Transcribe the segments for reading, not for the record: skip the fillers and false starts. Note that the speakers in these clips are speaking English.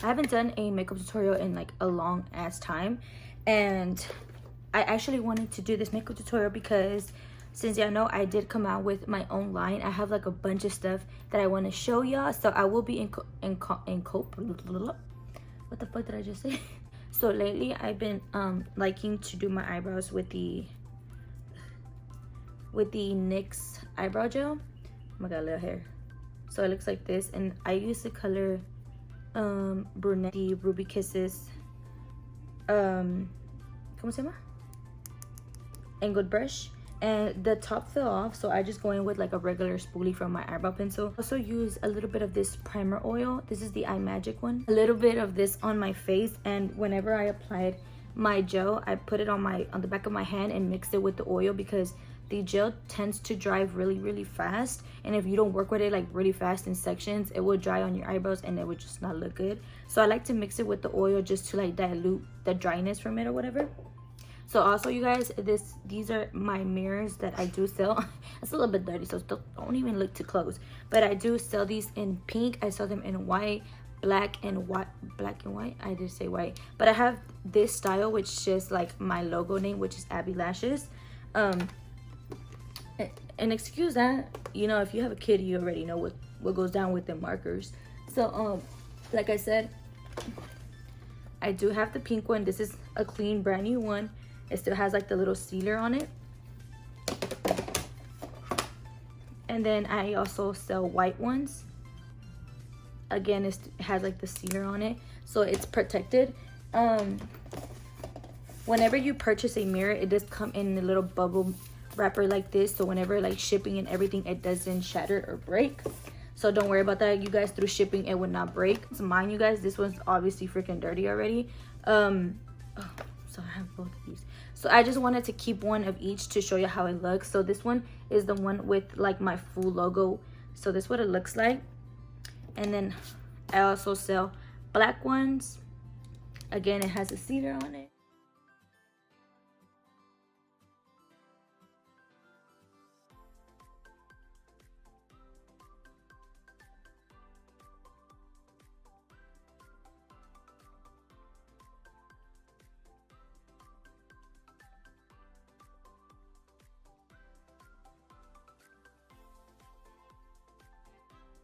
I haven't done a makeup tutorial in like a long ass time, and I actually wanted to do this makeup tutorial because since y'all know I did come out with my own line, I have like a bunch of stuff that I want to show y'all. So I will be what the fuck did I just say? So lately I've been liking to do my eyebrows with the NYX eyebrow gel. Oh my god, little hair. So it looks like this, and I use the color brunette, the Ruby Kisses ¿cómo se llama? Angled brush. And the top fell off, so I just go in with like a regular spoolie from my eyebrow pencil. Also use a little bit of this primer oil. This is the Eye Magic one. A little bit of this on my face, and whenever I applied my gel, I put it on the back of my hand and mixed it with the oil, because the gel tends to dry really fast, and if you don't work with it like really fast in sections, it will dry on your eyebrows and it would just not look good. So I like to mix it with the oil just to like dilute the dryness from it or whatever. So also, you guys, these are my mirrors that I do sell. It's a little bit dirty, so don't even look too close. But I do sell these in pink. I sell them in white, black and white. I did say white, but I have this style, which is like my logo name, which is Abby Lashes. And excuse that, you know, if you have a kid, you already know what goes down with the markers. So like I said, I do have the pink one. This is a clean brand new one. It still has like the little sealer on it. And then I also sell white ones. Again, it has like the sealer on it, so it's protected. Whenever you purchase a mirror, it does come in a little bubble wrapper like this, so whenever like shipping and everything, it doesn't shatter or break. So don't worry about that, you guys. Through shipping, it would not break. It's mine, you guys. This one's obviously freaking dirty already. So I have both of these. So I just wanted to keep one of each to show you how it looks. So this one is the one with like my full logo. So this is what it looks like. And then I also sell black ones. Again, it has a sealer on it.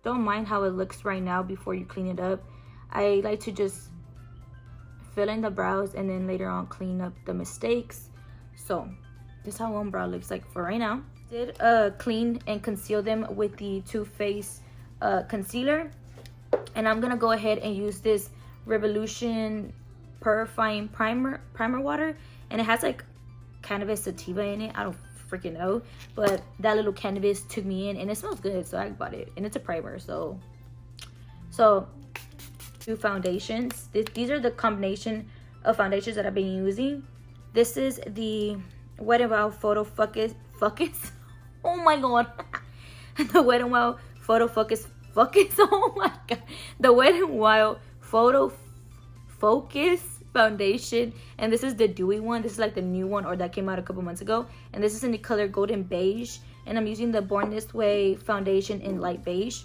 Don't mind how it looks right now before you clean it up. I like to just fill in the brows and then later on clean up the mistakes. So this is how one brow looks like for right now. Did clean and conceal them with the Too Faced concealer, and I'm gonna go ahead and use this Revolution Purifying Primer water, and it has like cannabis sativa in it. I don't freaking know, but that little cannabis took me in, and it smells good, so I bought it. And it's a primer. So two foundations. These are the combination of foundations that I've been using. This is the Wet n Wild Photo Focus. Oh my god. The Wet n Wild Photo Focus. Oh my god. The Wet n Wild Photo Focus foundation, and this is the dewy one. This is like the new one, or that came out a couple months ago, and this is in the color Golden Beige, and I'm using the Born This Way foundation in light beige.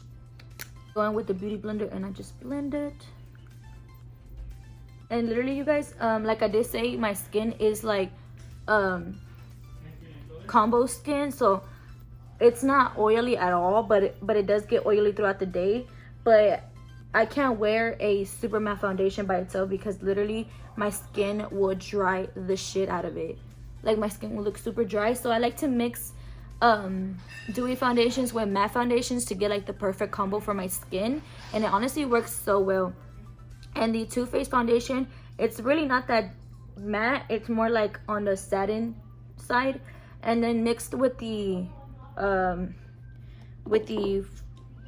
Going with the beauty blender, and I just blend it. And literally, you guys, like I did say, my skin is like combo skin, so it's not oily at all, but it does get oily throughout the day. But I can't wear a super matte foundation by itself, because literally my skin will dry the shit out of it. Like, my skin will look super dry. So I like to mix dewy foundations with matte foundations to get like the perfect combo for my skin, and it honestly works so well. And the Too Faced foundation, it's really not that matte, it's more like on the satin side, and then mixed with the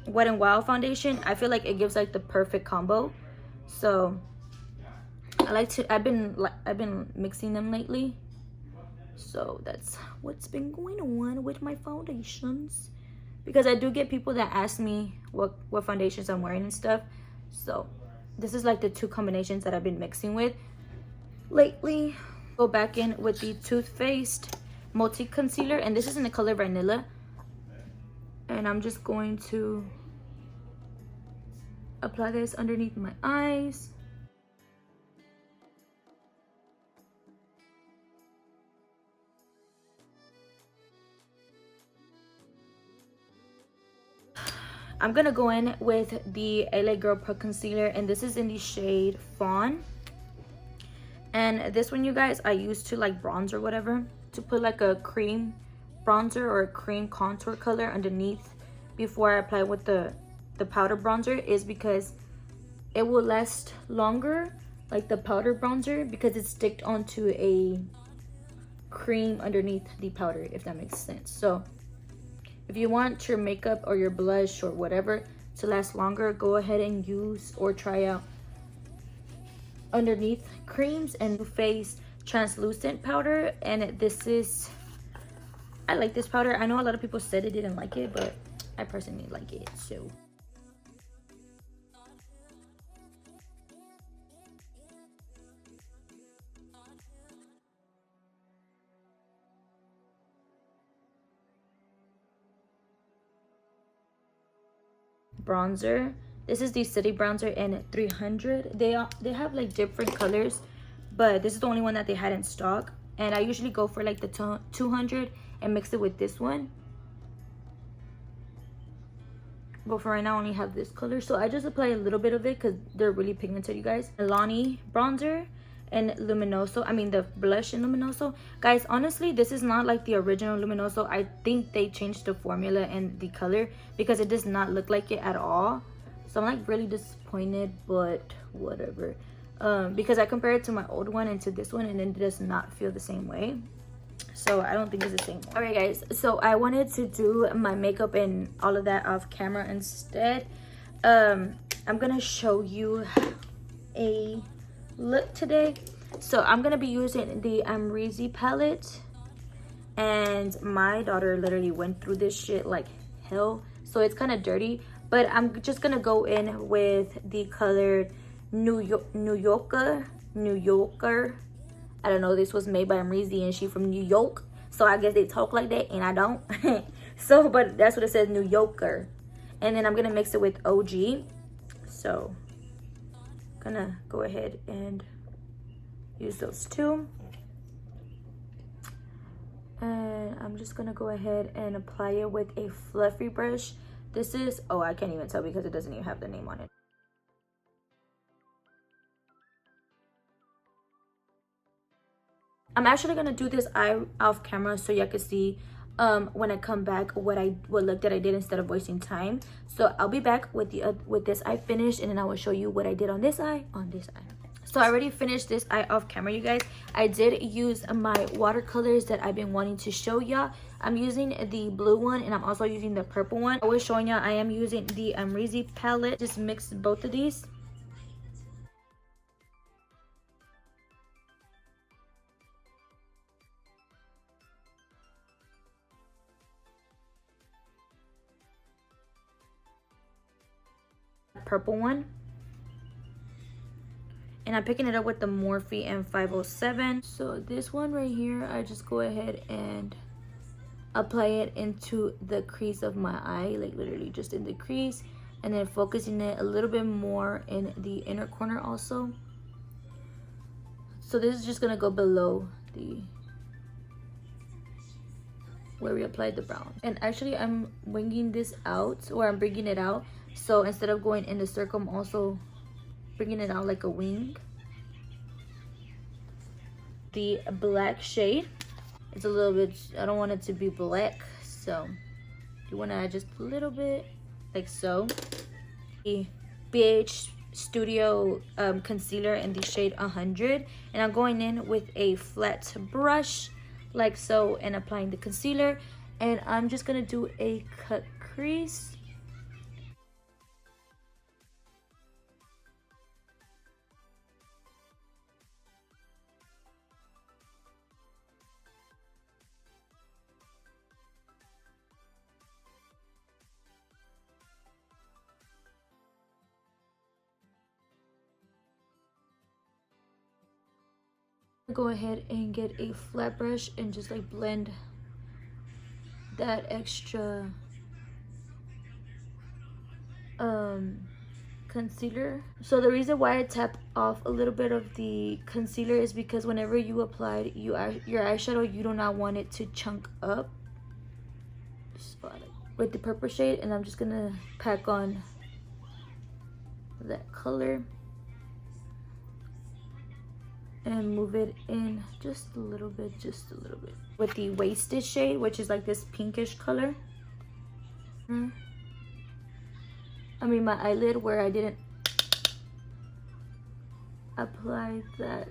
Wet n Wild foundation, I feel like it gives like the perfect combo. So I've been mixing them lately. So that's what's been going on with my foundations, because I do get people that ask me what foundations I'm wearing and stuff. So this is like the two combinations that I've been mixing with lately. Go back in with the Too Faced multi concealer, and this is in the color Vanilla. And I'm just going to apply this underneath my eyes. I'm gonna go in with the LA Girl Pro Concealer, and this is in the shade Fawn. And this one, you guys, I used to like bronze or whatever, to put like a cream bronzer or a cream contour color underneath before I apply with the powder bronzer, is because it will last longer, like the powder bronzer, because it's sticked onto a cream underneath the powder, if that makes sense. So if you want your makeup or your blush or whatever to last longer, go ahead and use or try out underneath creams and face translucent powder. And this is, I like this powder. I know a lot of people said they didn't like it, but I personally like it. So bronzer, this is the City Bronzer in 300. They have like different colors, but this is the only one that they had in stock, and I usually go for like the 200 and mix it with this one. But for right now I only have this color, so I just apply a little bit of it because they're really pigmented, you guys. Milani bronzer and Luminoso, I mean the blush in Luminoso. Guys, honestly, this is not like the original Luminoso. I think they changed the formula and the color because it does not look like it at all. So I'm like really disappointed, but whatever. Because I compared it to my old one and to this one, and it does not feel the same way. So I don't think it's the same one. All right, guys, so I wanted to do my makeup and all of that off camera instead. I'm gonna show you a look today. So I'm gonna be using the Amrezy palette, and my daughter literally went through this shit like hell, so it's kind of dirty, but I'm just gonna go in with the color New Yorker. I don't know, this was made by Amrezy and she from New York, so I guess they talk like that and I don't. So but that's what it says, New Yorker. And then I'm gonna mix it with OG. So gonna go ahead and use those two, and I'm just gonna go ahead and apply it with a fluffy brush. This is, oh, I can't even tell because it doesn't even have the name on it. I'm actually gonna do this eye off camera so y'all can see when I come back what look that I did instead of wasting time. So I'll be back with this eye finished, and then I will show you what I did on this eye. So I already finished this eye off camera, you guys. I did use my watercolors that I've been wanting to show y'all. I'm using the blue one and I'm also using the purple one. I was showing y'all I am using the Amrezy palette. Just mix both of these. Purple one, and I'm picking it up with the Morphe M507. So this one right here, I just go ahead and apply it into the crease of my eye, like literally just in the crease, and then focusing it a little bit more in the inner corner also. So this is just gonna go below the where we applied the brown. And actually I'm winging this out, or I'm bringing it out. So instead of going in the circle, I'm also bringing it out like a wing. The black shade, it's a little bit, I don't want it to be black, so you want to add just a little bit, like so. The BH Studio concealer in the shade 100, and I'm going in with a flat brush like so and applying the concealer, and I'm just gonna do a cut crease. Go ahead and get a flat brush and just like blend that extra concealer. So the reason why I tap off a little bit of the concealer is because whenever you apply your eyeshadow, you do not want it to chunk up. So I like with the purple shade, and I'm just gonna pack on that color and move it in just a little bit, with the wasted shade, which is like this pinkish color. I mean my eyelid where I didn't apply that,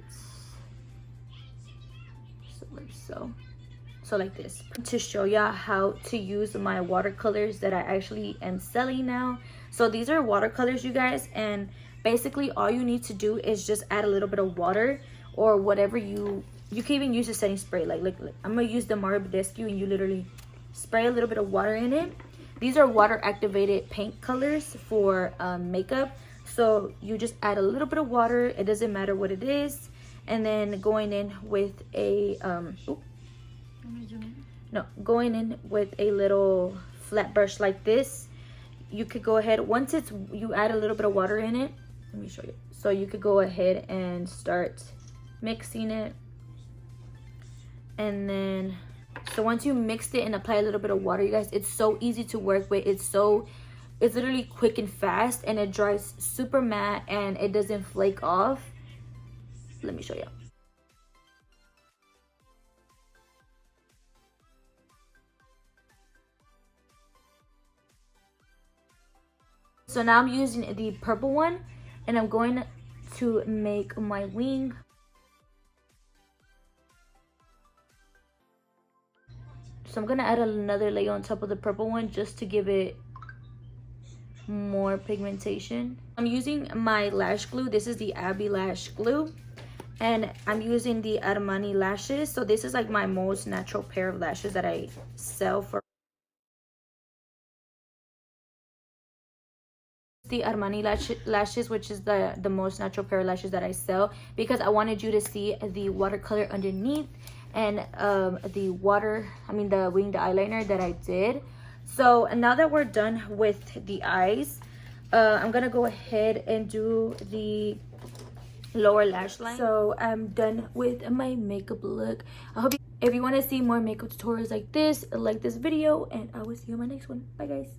so like so like this, to show y'all how to use my watercolors that I actually am selling now. So these are watercolors, you guys, and basically all you need to do is just add a little bit of water or whatever you can even use a setting spray. Like I'm gonna use the Mario Badescu, and you literally spray a little bit of water in it. These are water activated paint colors for makeup. So you just add a little bit of water, it doesn't matter what it is, and then going in with a going in with a little flat brush like this. You could go ahead, once you add a little bit of water in it, let me show you. So you could go ahead and start mixing it, and then so once you mixed it and apply a little bit of water, you guys, it's so easy to work with. It's literally quick and fast, and it dries super matte and it doesn't flake off. Let me show you. So now I'm using the purple one, and I'm going to make my wing. So I'm gonna add another layer on top of the purple one just to give it more pigmentation. I'm using my lash glue. This is the Abby lash glue, and I'm using the Armani lashes. So this is like my most natural pair of lashes that I sell for. The Armani lashes, which is the most natural pair of lashes that I sell, because I wanted you to see the watercolor underneath and the winged eyeliner that I did. So now that we're done with the eyes, I'm gonna go ahead and do the lower lash line. So I'm done with my makeup look. I hope if you want to see more makeup tutorials like this video, and I will see you in my next one. Bye guys.